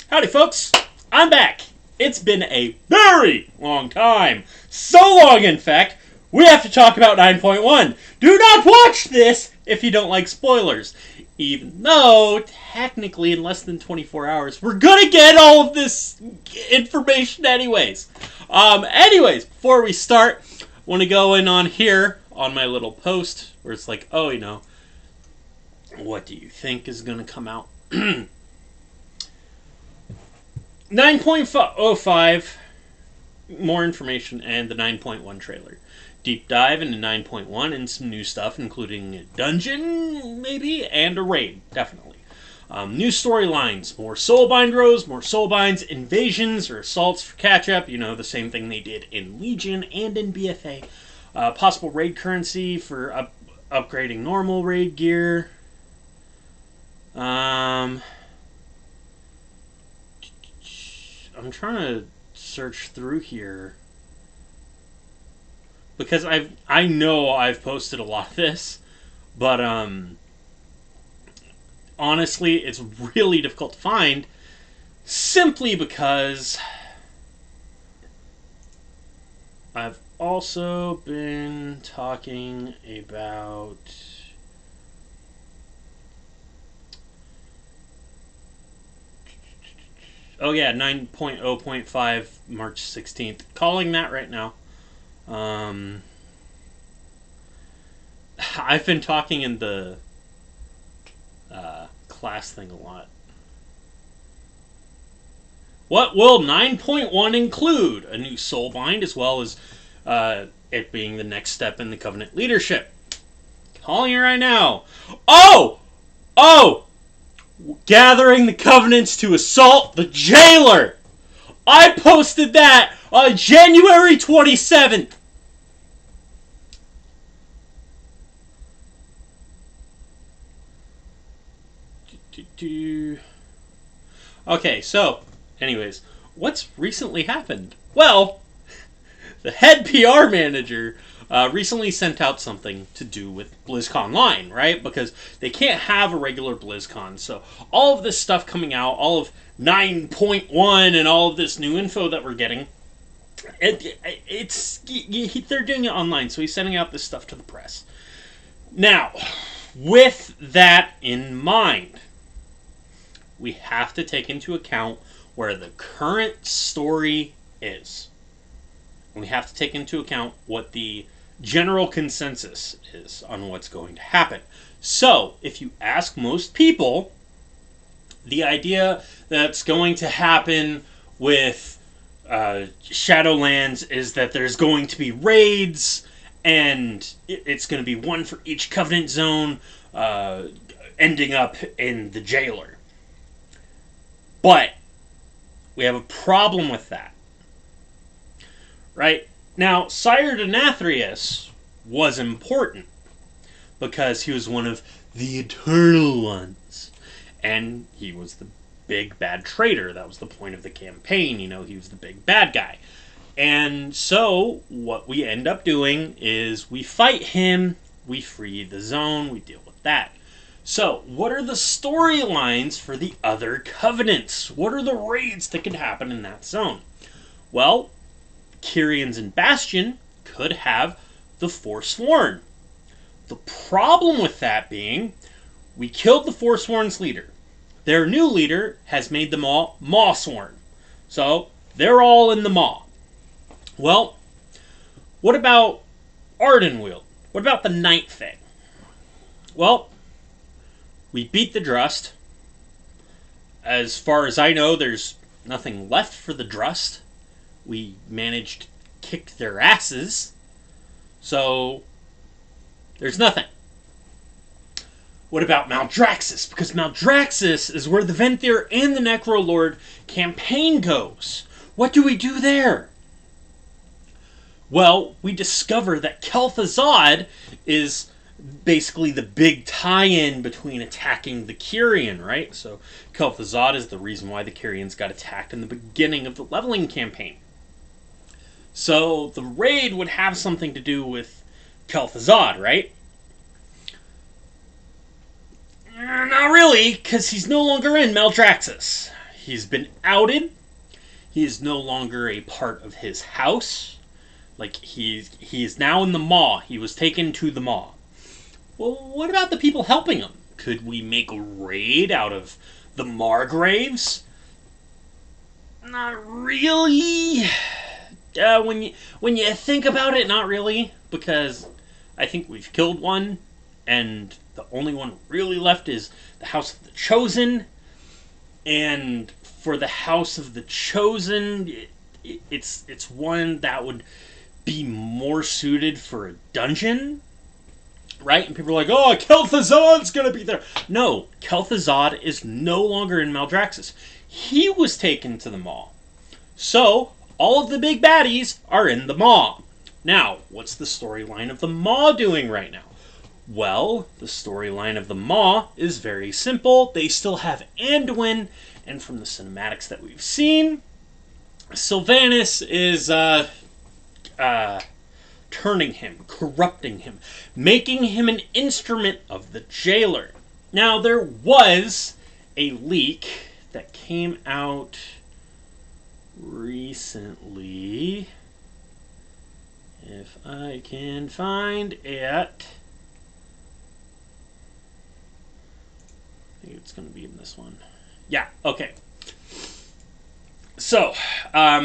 Howdy, folks. I'm back. It's been a very long time. So long, in fact, we have to talk about 9.1. Do not watch this if you don't like spoilers. Even though, technically, in less than 24 hours, we're gonna get all of this information anyways. Before we start, I want to go in on here, on my little post, where it's like, oh, what do you think is gonna come out? 9.05, more information, and the 9.1 trailer. Deep dive into 9.1 and some new stuff, including a dungeon, maybe, and a raid, definitely. New storylines, more soulbind rows, more soulbinds, invasions or assaults for catch-up, the same thing they did in Legion and in BFA. Possible raid currency for upgrading normal raid gear. I'm trying to search through here because I know I've posted a lot of this, but honestly, it's really difficult to find simply because I've also been talking about oh yeah, 9.0.5 March 16th. Calling that right now. I've been talking in the class thing a lot. What will 9.1 include? A new soulbind, as well as it being the next step in the Covenant leadership. Calling it right now. Oh! Gathering the Covenants to assault the Jailer! I posted that on January 27th! Okay, so, anyways, what's recently happened? Well, the head PR manager recently sent out something to do with BlizzConline, right? Because they can't have a regular BlizzCon. So all of this stuff coming out, all of 9.1 and all of this new info that we're getting, they're doing it online. So he's sending out this stuff to the press. Now, with that in mind, we have to take into account where the current story is. And we have to take into account what the general consensus is on what's going to happen. So, if you ask most people, the idea that's going to happen with Shadowlands is that there's going to be raids, and it's going to be one for each Covenant zone, ending up in the Jailer. But we have a problem with that. Right? Now, Sire Denathrius was important because he was one of the Eternal Ones. And he was the big bad traitor. That was the point of the campaign. He was the big bad guy. And so, what we end up doing is we fight him, we free the zone, we deal with that. So, what are the storylines for the other Covenants? What are the raids that could happen in that zone? Well, Kyrians and Bastion could have the Forsworn. The problem with that being, we killed the Forsworn's leader. Their new leader has made them all Mawsworn. So, they're all in the Maw. Well, what about Ardenweald? What about the Night Fae? Well, we beat the Drust. As far as I know, there's nothing left for the Drust. We managed to kick their asses. So, there's nothing. What about Maldraxxus? Because Maldraxxus is where the Venthyr and the Necrolord campaign goes. What do we do there? Well, we discover that Kel'Thuzad is basically the big tie-in between attacking the Kyrian, right? So Kel'Thuzad is the reason why the Kyrians got attacked in the beginning of the leveling campaign. So the raid would have something to do with Kel'Thuzad, right? Not really, because he's no longer in Maldraxxus. he's been outed. He is no longer a part of his house. Like, he is now in the Maw. He was taken to the Maw. Well, what about the people helping him? Could we make a raid out of the Margraves? Not really. When you think about it, not really. Because I think we've killed one, and the only one really left is the House of the Chosen. And for the House of the Chosen, it's one that would be more suited for a dungeon, right? And people are like, oh, Kel'Thuzad's gonna be there. No, Kel'Thuzad is no longer in Maldraxxus. He was taken to the Maw. So, all of the big baddies are in the Maw. Now, what's the storyline of the Maw doing right now? Well, the storyline of the Maw is very simple. They still have Anduin, and from the cinematics that we've seen, Sylvanas is turning him, corrupting him, making him an instrument of the jailer. Now, there was a leak that came out recently. If I can find it. I think it's going to be in this one. Yeah, okay. So,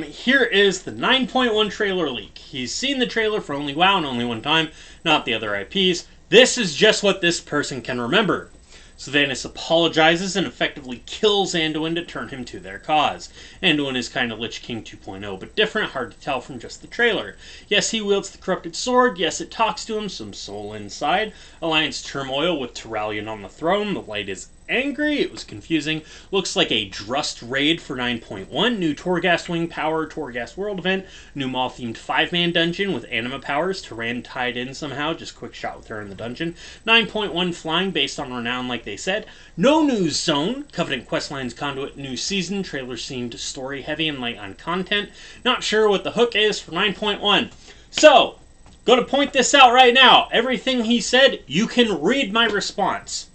here is the 9.1 trailer leak. He's seen the trailer for only WoW and only one time, not the other IPs. This is just what this person can remember. Sylvanas apologizes and effectively kills Anduin to turn him to their cause. Anduin is kind of Lich King 2.0, but different, hard to tell from just the trailer. Yes, he wields the corrupted sword. Yes, it talks to him, some soul inside. Alliance turmoil with Turalyon on the throne. The light is angry. It was confusing. Looks like a Drust raid for 9.1. New Torghast Wing Power Torghast World event. New Maw-themed 5-man dungeon with anima powers. Tyran tied in somehow. Just quick shot with her in the dungeon. 9.1 flying based on renown like they said. No news zone. Covenant Questlines Conduit new season. Trailer seemed story heavy and light on content. Not sure what the hook is for 9.1. So, gonna point this out right now. Everything he said, you can read my response.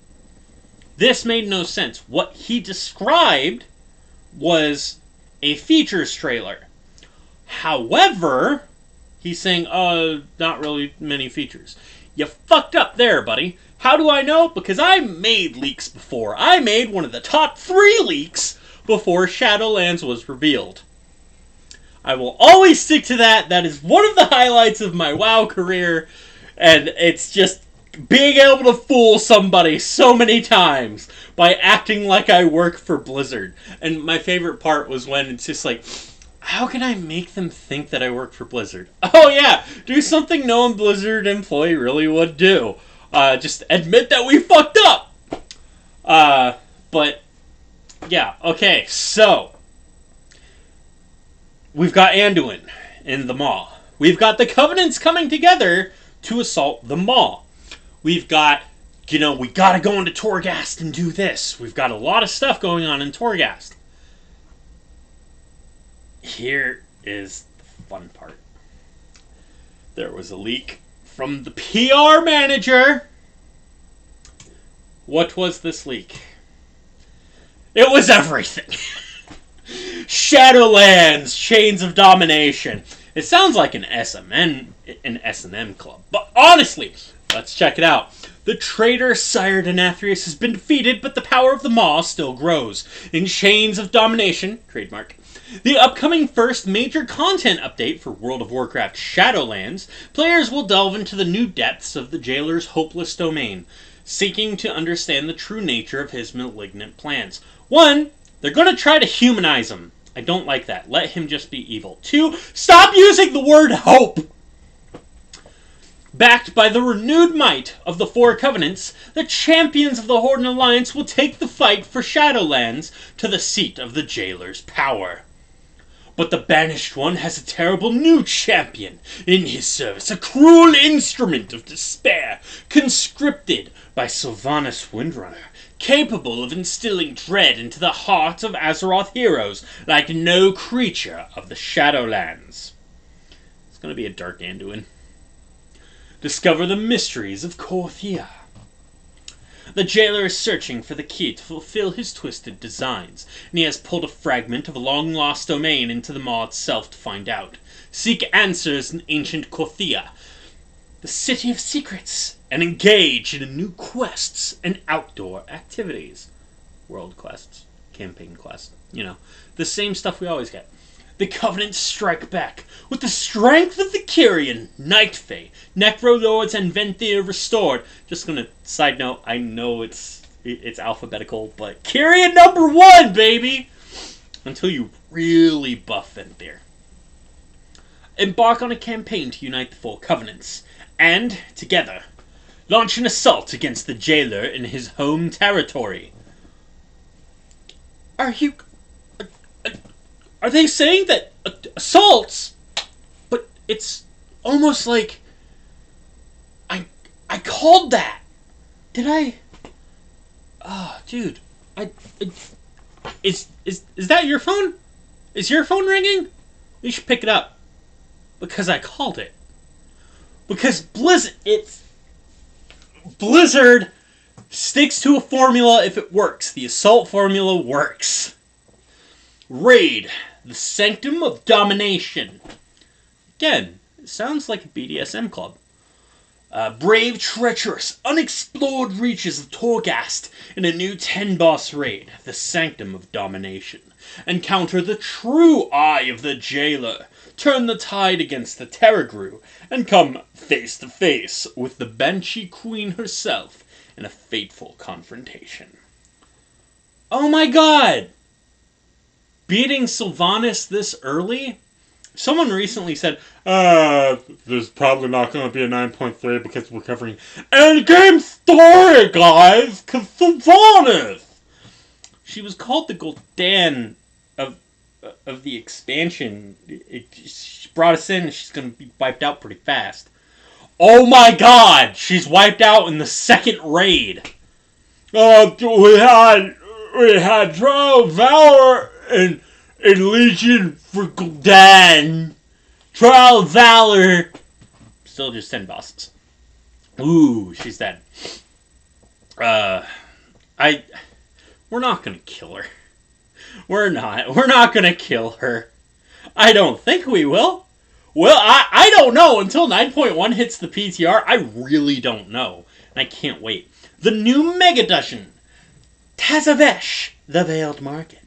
This made no sense. What he described was a features trailer. However, he's saying, not really many features. You fucked up there, buddy. How do I know? Because I made leaks before. I made one of the top 3 leaks before Shadowlands was revealed. I will always stick to that. That is one of the highlights of my WoW career. And it's just being able to fool somebody so many times by acting like I work for Blizzard. And my favorite part was when it's just like, how can I make them think that I work for Blizzard? Oh yeah, do something no Blizzard employee really would do. Just admit that we fucked up. But yeah, okay, so we've got Anduin in the Maw. We've got the Covenants coming together to assault the Maw. We've got, we gotta go into Torghast and do this. We've got a lot of stuff going on in Torghast. Here is the fun part. There was a leak from the PR manager. What was this leak? It was everything. Shadowlands, Chains of Domination. It sounds like an S&M club, but honestly, let's check it out. The traitor Sire Denathrius has been defeated, but the power of the Maw still grows. In Chains of Domination, trademark, the upcoming first major content update for World of Warcraft Shadowlands, players will delve into the new depths of the Jailer's hopeless domain, seeking to understand the true nature of his malignant plans. 1, they're going to try to humanize him. I don't like that. Let him just be evil. 2, stop using the word hope! Backed by the renewed might of the 4 Covenants, the champions of the Horde Alliance will take the fight for Shadowlands to the seat of the Jailer's power. But the Banished One has a terrible new champion in his service, a cruel instrument of despair, conscripted by Sylvanas Windrunner, capable of instilling dread into the heart of Azeroth heroes like no creature of the Shadowlands. It's going to be a dark Anduin. Discover the mysteries of Korthia. The jailer is searching for the key to fulfill his twisted designs, and he has pulled a fragment of a long-lost domain into the maw itself to find out. Seek answers in ancient Kothia, the city of secrets, and engage in new quests and outdoor activities. World quests, campaign quests, the same stuff we always get. The Covenant strike back with the strength of the Kyrian, Night Fae, Necrolords, and Venthyr restored. Just gonna side note, I know it's alphabetical, but Kyrian number 1, baby! Until you really buff Venthyr. Embark on a campaign to unite the 4 Covenants, and, together, launch an assault against the jailer in his home territory. Are they saying that assaults? But it's almost like I called that. Did I? Oh, dude. Is that your phone? Is your phone ringing? You should pick it up because I called it. Because Blizzard sticks to a formula if it works. The assault formula works. Raid, the Sanctum of Domination. Again, it sounds like a BDSM club. Brave, treacherous, unexplored reaches of Torghast in a new 10-boss raid, the Sanctum of Domination. Encounter the true eye of the jailer. Turn the tide against the Terragru, and come face to face with the Banshee Queen herself in a fateful confrontation. Oh my god! Beating Sylvanas this early? Someone recently said, there's probably not going to be a 9.3 because we're covering endgame story, guys! Because Sylvanas! She was called the Gul'dan of the expansion. She brought us in and she's going to be wiped out pretty fast. Oh my god! She's wiped out in the second raid! We had Trial of Valor and Legion for Gul'dan. Trial of Valor. Still just 10 bosses. Ooh, she's dead. We're not gonna kill her. We're not gonna kill her. I don't think we will. Well, I don't know. Until 9.1 hits the PTR, I really don't know. And I can't wait. The new Mega Dungeon. Tazavesh, the Veiled Market.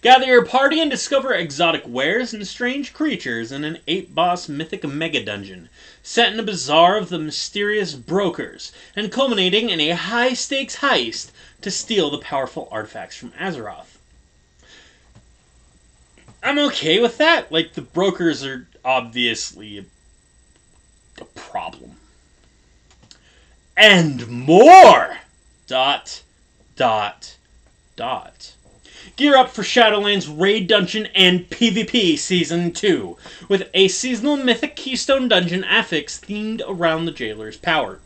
Gather your party and discover exotic wares and strange creatures in an 8-boss mythic mega dungeon, set in a bazaar of the mysterious brokers, and culminating in a high-stakes heist to steal the powerful artifacts from Azeroth. I'm okay with that. Like, the brokers are obviously a problem. And more! ... Gear up for Shadowlands Raid Dungeon and PvP Season 2, with a seasonal mythic keystone dungeon affix themed around the jailer's power.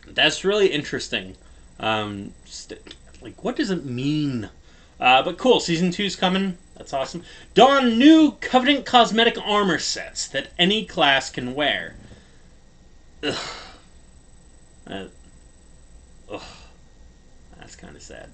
That's really interesting. What does it mean? But cool, Season 2's coming. That's awesome. Don new Covenant cosmetic armor sets that any class can wear. Ugh. That's kind of sad.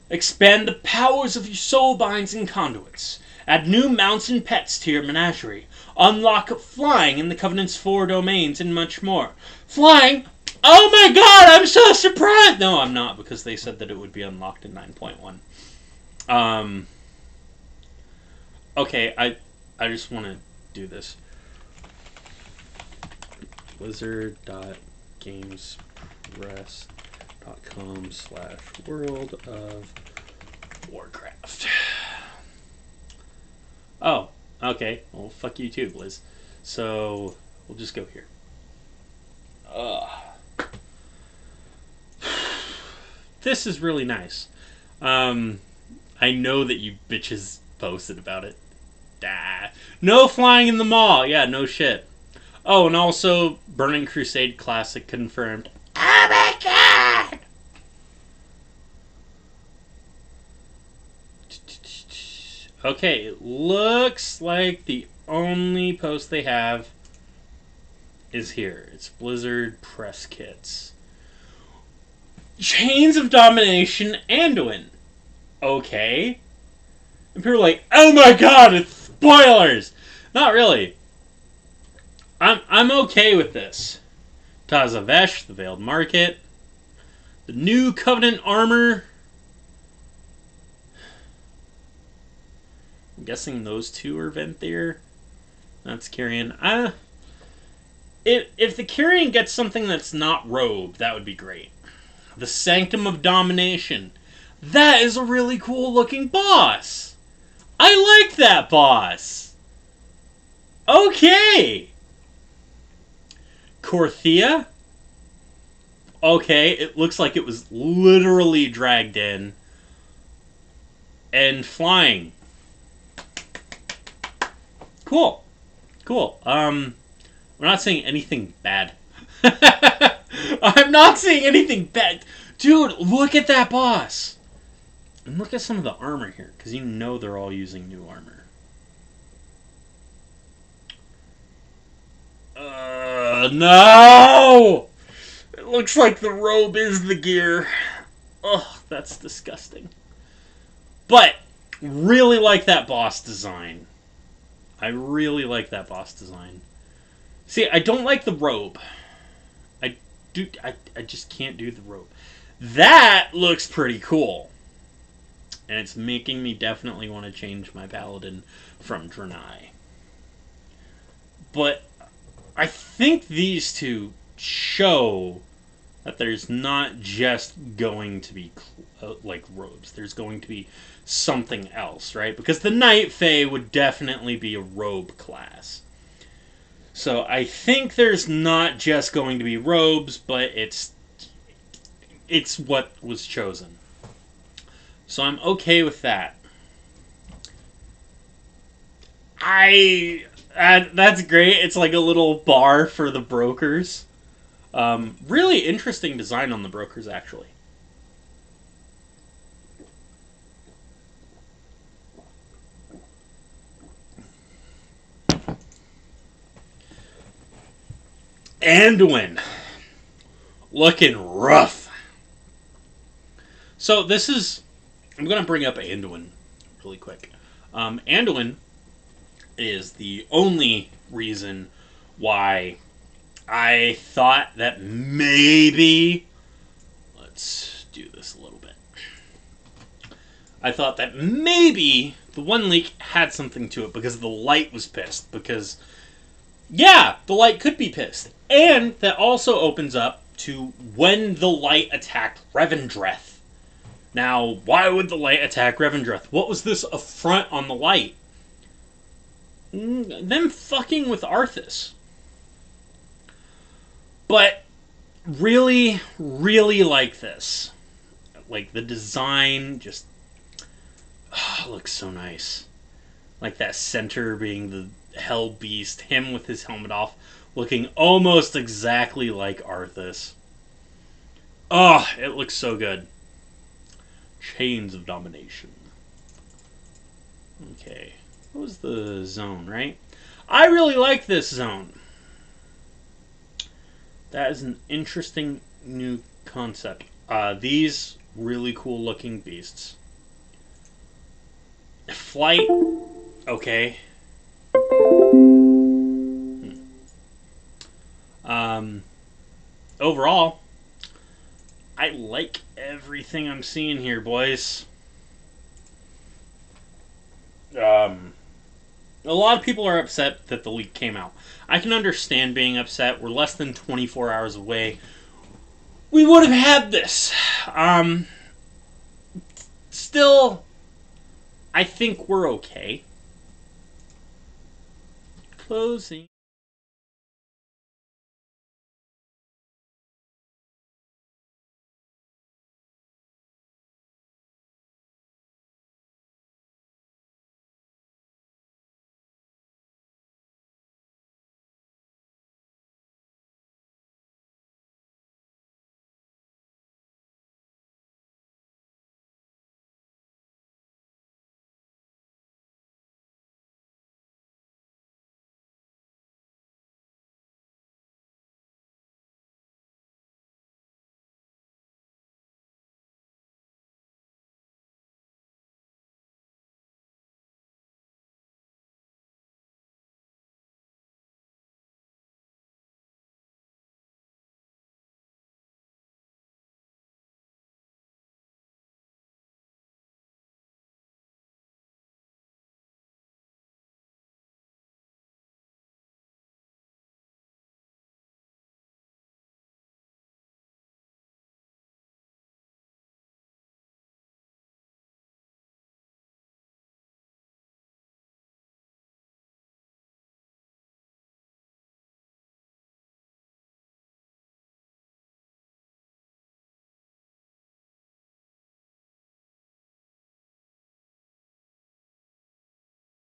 Expand the powers of your soulbinds and conduits. Add new mounts and pets to your menagerie. Unlock flying in the Covenant's 4 domains and much more. Flying? Oh my god, I'm so surprised! No, I'm not, because they said that it would be unlocked in 9.1. Okay, I just want to do this. Blizzard.gamespress.com/World of Warcraft. Oh, okay. Well, fuck you too, Blizz. So, we'll just go here. This is really nice. I know that you bitches posted about it. No flying in the mall. Yeah, no shit. Oh, and also, Burning Crusade Classic confirmed. Oh my god! Okay, it looks like the only post they have is here. It's Blizzard Press Kits. Chains of Domination Anduin. Okay. And people are like, oh my god, it's spoilers! Not really. I'm okay with this. Tazavesh, the Veiled Market. The new Covenant armor. I'm guessing those two are Venthyr. That's Kyrian. If the Kyrian gets something that's not robe, that would be great. The Sanctum of Domination. That is a really cool looking boss. I like that boss. Okay. Korthia. Okay, it looks like it was literally dragged in. And flying. Cool. Cool. We're not saying anything bad. I'm not saying anything bad. Dude, look at that boss. And look at some of the armor here, because you know they're all using new armor. No! It looks like the robe is the gear. Ugh, that's disgusting. But, really like that boss design. I really like that boss design. See, I don't like the robe. I just can't do the robe. That looks pretty cool. And it's making me definitely want to change my paladin from Draenei. But I think these two show that there's not just going to be like robes. There's going to be something else, right? Because the Night Fae would definitely be a robe class. So I think there's not just going to be robes, but it's what was chosen. So I'm okay with that. That's great. It's like a little bar for the brokers. Really interesting design on the brokers, actually. Anduin. Looking rough. So this is... I'm going to bring up Anduin really quick. Anduin is the only reason why I thought that maybe... Let's do this a little bit. I thought that maybe the one leak had something to it because the light was pissed. Because, yeah, the light could be pissed. And that also opens up to when the light attacked Revendreth. Now, why would the light attack Revendreth? What was this affront on the light? Them fucking with Arthas. But really, really like this. Like, the design just looks so nice. Like that center being the Hell Beast, him with his helmet off, looking almost exactly like Arthas. Oh, it looks so good. Chains of Domination. Okay. What was the zone, right? I really like this zone. That is an interesting new concept. These really cool looking beasts. Flight. Okay. Overall, I like everything I'm seeing here, boys. A lot of people are upset that the leak came out. I can understand being upset. We're less than 24 hours away. We would have had this. Still, I think we're okay. Closing.